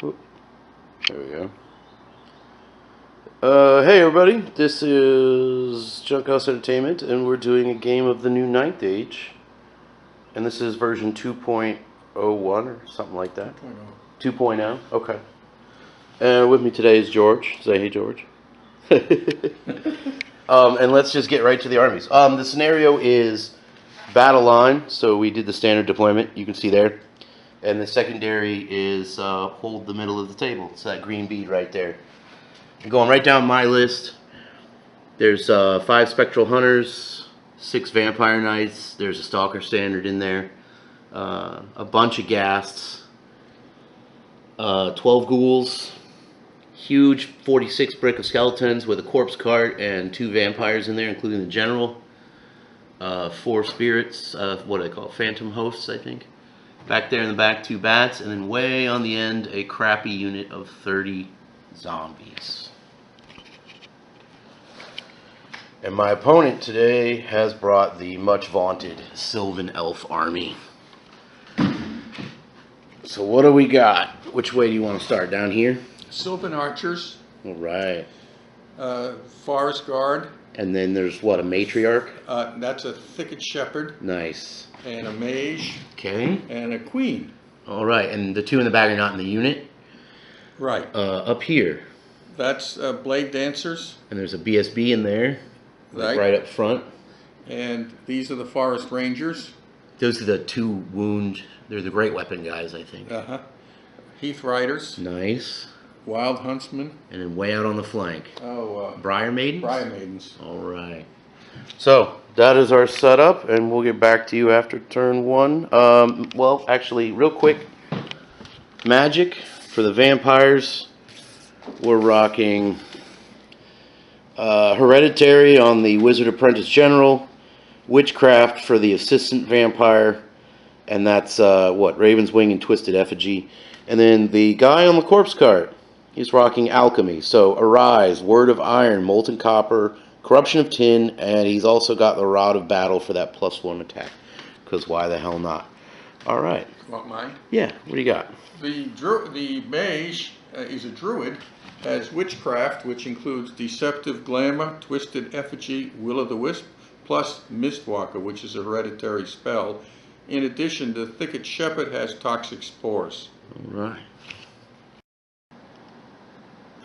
Oop, there we go. Hey everybody, this is Junkhouse Entertainment, and we're doing a game of the new Ninth Age. And this is version 2.01 or something like that. 2.0. 2.0, okay. And with me today is George. Say hey, George. And let's just get right to the armies. The scenario is battle line, so we did the standard deployment, you can see there. And the secondary is hold the middle of the table. It's that green bead right there. And going right down my list, there's 5 Spectral Hunters, 6 Vampire Knights, there's a Stalker Standard in there, a bunch of Ghasts, 12 Ghouls, huge 46 brick of Skeletons with a Corpse Cart and 2 Vampires in there, including the General, 4 Spirits, what do they call it? Phantom Hosts, I think. Back there in the back, 2 Bats, and then way on the end, a crappy unit of 30 Zombies. And my opponent today has brought the much vaunted Sylvan Elf army. So what do we got? Which way do you want to start? Down here? Sylvan Archers. All right. Forest Guard. And then there's what, a Matriarch? That's a Thicket Shepherd. Nice. And a Mage. Okay. And a Queen. All right. And the 2 in the back are not in the unit? Right. Up here. That's Blade Dancers. And there's a BSB in there. Right up front. And these are the Forest Rangers. Those are the 2 wound. They're the great weapon guys, I think. Heath Riders. Nice. Wild Huntsmen. And then way out on the flank. Briar Maidens? Briar Maidens. All right. So that is our setup, and we'll get back to you after turn 1. Well, actually, real quick, magic for the vampires. We're rocking Hereditary on the Wizard Apprentice General, Witchcraft for the Assistant Vampire, and that's what, Raven's Wing and Twisted Effigy. And then the guy on the Corpse Cart, he's rocking Alchemy. So Arise, Word of Iron, Molten Copper, Corruption of Tin, and he's also got the Rod of Battle for that +1 attack, because why the hell not? All right. Want mine? Yeah, what do you got? The Mage is a Druid. Has Witchcraft, which includes Deceptive Glamour, Twisted Effigy, Will-o'-the-Wisp, plus Mistwalker, which is a hereditary spell. In addition, the Thicket Shepherd has Toxic Spores. All right.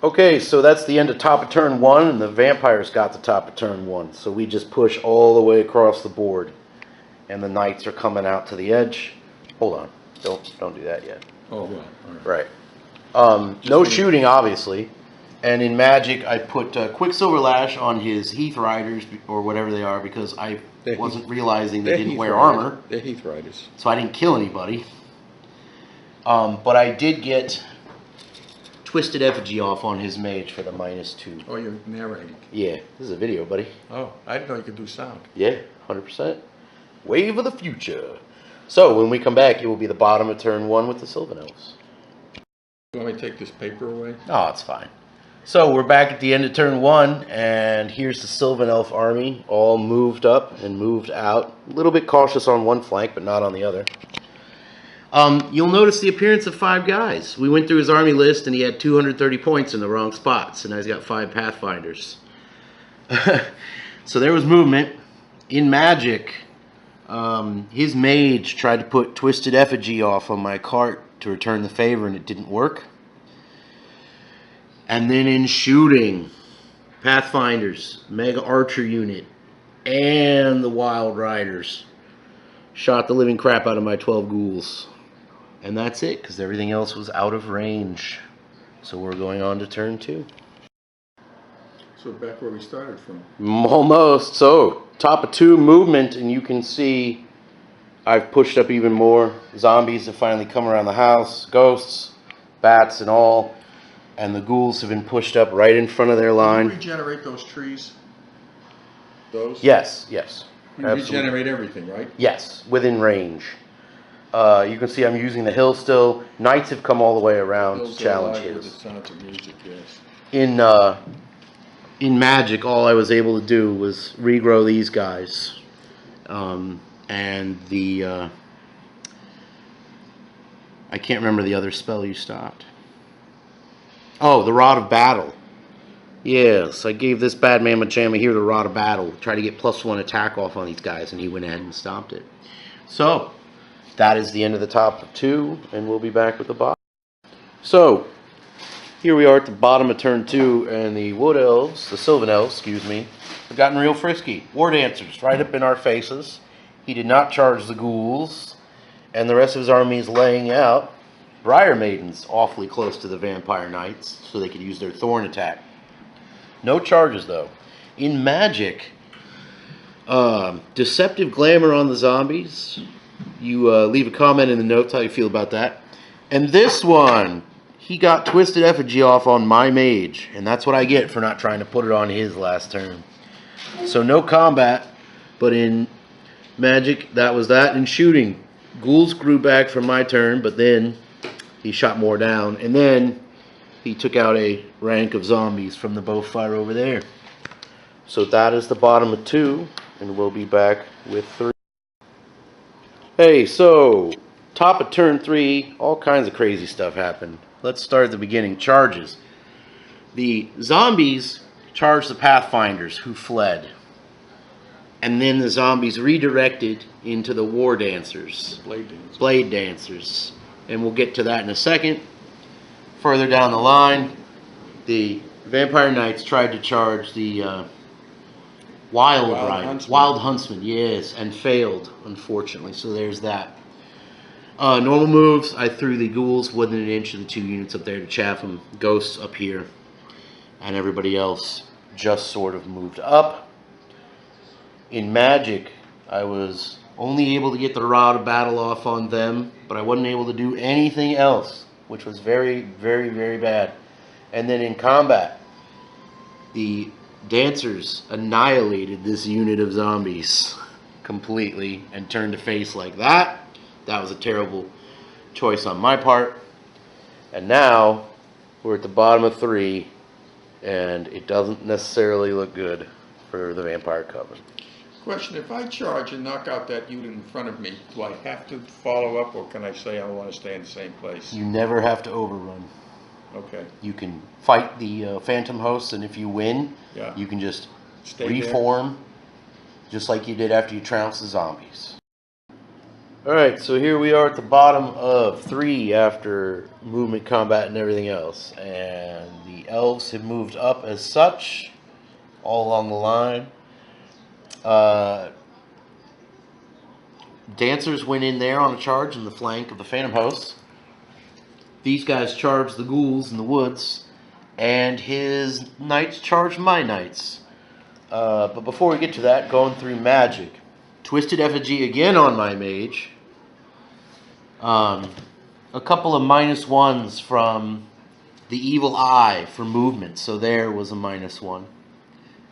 Okay, so that's the end of top of turn 1, and the vampires got the top of turn 1. So we just push all the way across the board, and the knights are coming out to the edge. Hold on, don't do that yet. Oh, well, right. No shooting, obviously. And in Magic, I put Quicksilver Lash on his Heath Riders, or whatever they are, because I wasn't realizing they didn't wear armor. They're Heath Riders. So I didn't kill anybody. But I did get Twisted Effigy off on his Mage for the -2. Oh, you're narrating. Yeah, this is a video, buddy. Oh, I didn't know you could do sound. Yeah, 100%. Wave of the future. So when we come back, it will be the bottom of turn 1 with the Sylvan Elves. You want me to take this paper away? Oh, it's fine. So we're back at the end of turn 1, and here's the Sylvan Elf army, all moved up and moved out. A little bit cautious on one flank, but not on the other. You'll notice the appearance of 5 guys. We went through his army list, and he had 230 points in the wrong spots, and now he's got 5 Pathfinders. So there was movement. In Magic, his Mage tried to put Twisted Effigy off on my cart to return the favor, and it didn't work. And then in shooting, Pathfinders, Mega Archer unit, and the Wild Riders shot the living crap out of my 12 ghouls. And that's it, because everything else was out of range. So we're going on to turn 2. So back where we started from. Almost. So top of 2 movement, and you can see I've pushed up even more. Zombies have finally come around the house, ghosts, bats and all, and the ghouls have been pushed up right in front of their line. Can you regenerate those trees? Those? Yes, yes. You regenerate everything, right? Yes, within range. You can see I'm using the hill still. Knights have come all the way around to challenge his. Music, yes. In Magic, all I was able to do was regrow these guys. And the I can't remember the other spell you stopped. Oh, the Rod of Battle. Yes, I gave this bad mamma jamma here the Rod of Battle. Try to get +1 attack off on these guys, and he went ahead and stomped it. So, that is the end of the top of 2, and we'll be back with the bottom. So, here we are at the bottom of turn 2, and the Wood Elves, the Sylvan Elves, excuse me, have gotten real frisky. War Dancers right up in our faces. He did not charge the ghouls, and the rest of his army is laying out Briar Maidens awfully close to the Vampire Knights, so they could use their Thorn attack. No charges, though. In Magic, Deceptive Glamour on the zombies. You leave a comment in the notes how you feel about that. And this one, he got Twisted Effigy off on my mage, and that's what I get for not trying to put it on his last turn. So no combat, but in Magic, that was that. In shooting, ghouls grew back from my turn, but then he shot more down, and then he took out a rank of zombies from the bowfire over there. So that is the bottom of 2, and we'll be back with 3. Hey, so top of turn 3, all kinds of crazy stuff happened. Let's start at the beginning. Charges. The zombies charged the Pathfinders, who fled. And then the zombies redirected into the War Dancers. Blade Dancers. And we'll get to that in a second. Further down the line, the Vampire Knights tried to charge the Wild Huntsman, yes, and failed, unfortunately. So there's that. Normal moves, I threw the ghouls within an inch of the 2 units up there to chaff them. Ghosts up here. And everybody else just sort of moved up. In Magic, I was only able to get the Rod of Battle off on them, but I wasn't able to do anything else, which was very, very, very bad. And then in combat, the Dancers annihilated this unit of zombies completely and turned to face like that. That was a terrible choice on my part. And now we're at the bottom of 3, and it doesn't necessarily look good for the Vampire Coven. Question, if I charge and knock out that unit in front of me, do I have to follow up, or can I say I want to stay in the same place? You never have to overrun. Okay. You can fight the Phantom Hosts, and if you win, you can just reform, just like you did after you trounced the zombies. Alright, so here we are at the bottom of 3 after movement, combat, and everything else. And the Elves have moved up as such, all along the line. Dancers went in there on a charge in the flank of the Phantom Hosts. These guys charged the ghouls in the woods, and his knights charged my knights. But before we get to that, going through Magic, Twisted Effigy again on my mage. A couple of -1s from the Evil Eye for movement, so there was a -1.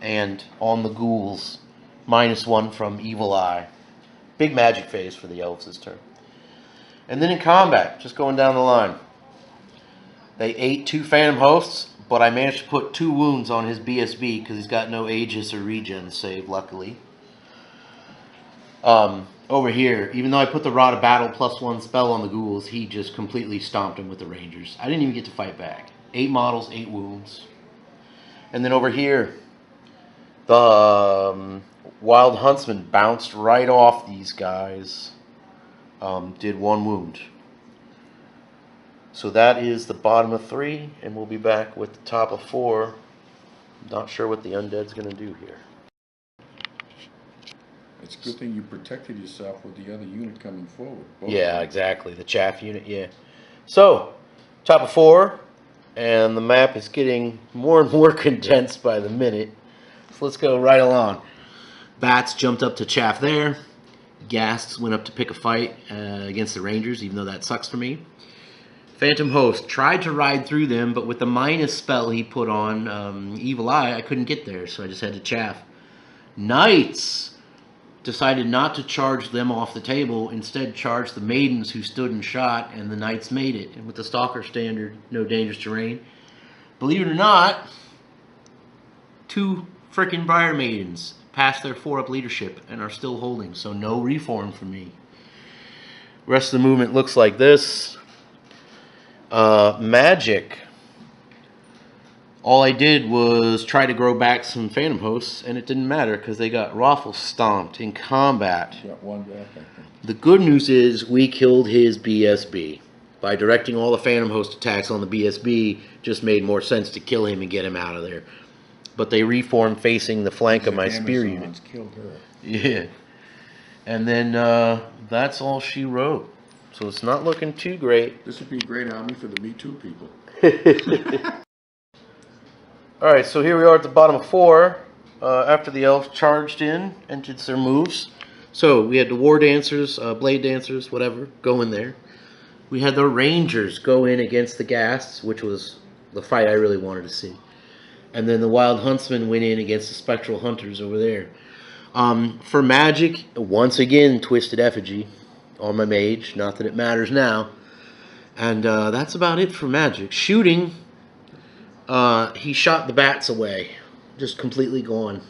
And on the ghouls, -1 from Evil Eye. Big Magic phase for the Elves this turn. And then in combat, just going down the line, they ate 2 Phantom Hosts, but I managed to put 2 wounds on his BSB because he's got no Aegis or regen save, luckily. Over here, even though I put the Rod of Battle +1 spell on the ghouls, he just completely stomped him with the Rangers. I didn't even get to fight back. 8 models, 8 wounds. And then over here, the Wild Huntsman bounced right off these guys. Did 1 wound. So that is the bottom of 3, and we'll be back with the top of 4. Not sure what the Undead's going to do here. It's a good thing you protected yourself with the other unit coming forward. Yeah, exactly. The chaff unit, yeah. So, top of 4, and the map is getting more and more condensed by the minute. So let's go right along. Bats jumped up to chaff there. Ghasts went up to pick a fight against the Rangers, even though that sucks for me. Phantom Host tried to ride through them, but with the minus spell he put on Evil Eye, I couldn't get there, so I just had to chaff. Knights decided not to charge them off the table, instead charged the Maidens who stood and shot, and the Knights made it. And with the Stalker standard, no dangerous terrain. Believe it or not, 2 frickin' Briar Maidens passed their 4-up leadership and are still holding, so no reform for me. Rest of the movement looks like this. Magic. All I did was try to grow back some Phantom Hosts, and it didn't matter because they got raffle stomped in combat. Got one back, I think. The good news is we killed his BSB. By directing all the Phantom Host attacks on the BSB, just made more sense to kill him and get him out of there. But they reformed facing the flank of my spear unit. Killed her. Yeah. And then that's all she wrote. So it's not looking too great. This would be a great army for the Me Too people. Alright, so here we are at the bottom of 4. After the elves charged in and did their moves. So we had the War Dancers, Blade Dancers, whatever, go in there. We had the Rangers go in against the Ghasts, which was the fight I really wanted to see. And then the Wild Huntsmen went in against the Spectral Hunters over there. For Magic, once again, Twisted Effigy on my mage. Not that it matters now. And that's about it for Magic. Shooting, he shot the bats away. Just completely gone.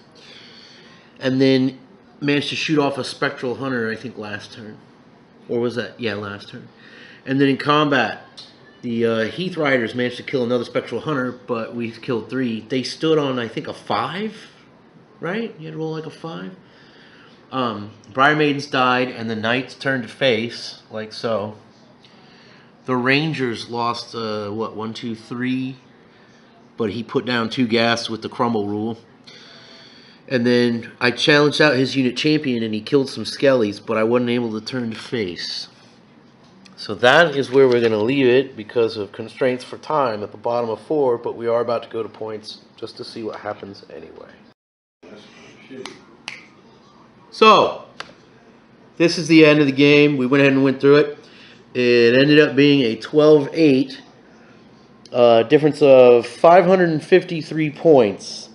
And then managed to shoot off a Spectral Hunter, I think, last turn. Or was that? Yeah, last turn. And then in combat, the Heath Riders managed to kill another Spectral Hunter, but we killed 3. They stood on, I think, a 5, right? You had to roll like a 5. Briar Maidens died, and the Knights turned to face, like so. The Rangers lost, what, 1, 2, 3, but he put down 2 Ghasts with the Crumble rule. And then I challenged out his unit champion, and he killed some Skellies, but I wasn't able to turn to face. So that is where we're going to leave it because of constraints for time at the bottom of 4, but we are about to go to points just to see what happens anyway. So, this is the end of the game. We went ahead and went through it. It ended up being a 12-8, difference of 553 points.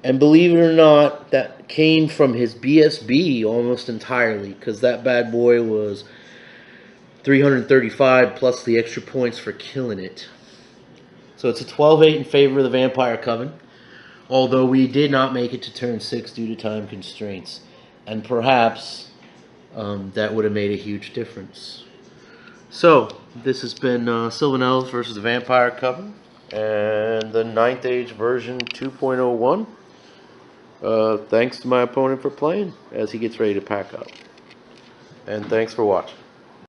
And believe it or not, that came from his BSB almost entirely, because that bad boy was 335 plus the extra points for killing it. So it's a 12-8 in favor of the Vampire Coven, although we did not make it to turn 6 due to time constraints. And perhaps that would have made a huge difference. So, this has been Sylvan Elves versus the Vampire Coven, and the 9th Age version 2.01. Thanks to my opponent for playing as he gets ready to pack up. And thanks for watching.